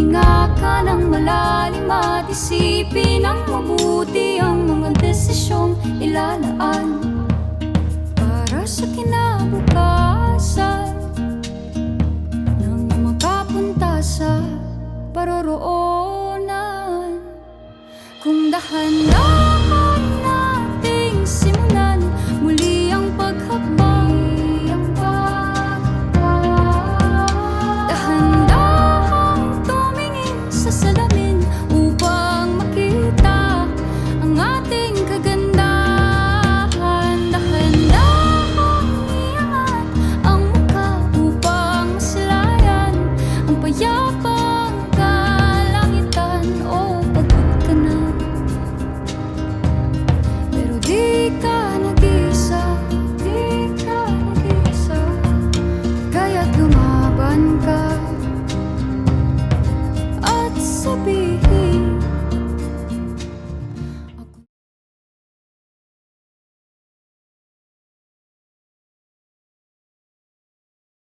Huminga ka ng malalim at isipin ng mabuti ang mga desisyong ilalaan para sa kinabukasan nang makapunta sa paroroonan. Kung dahan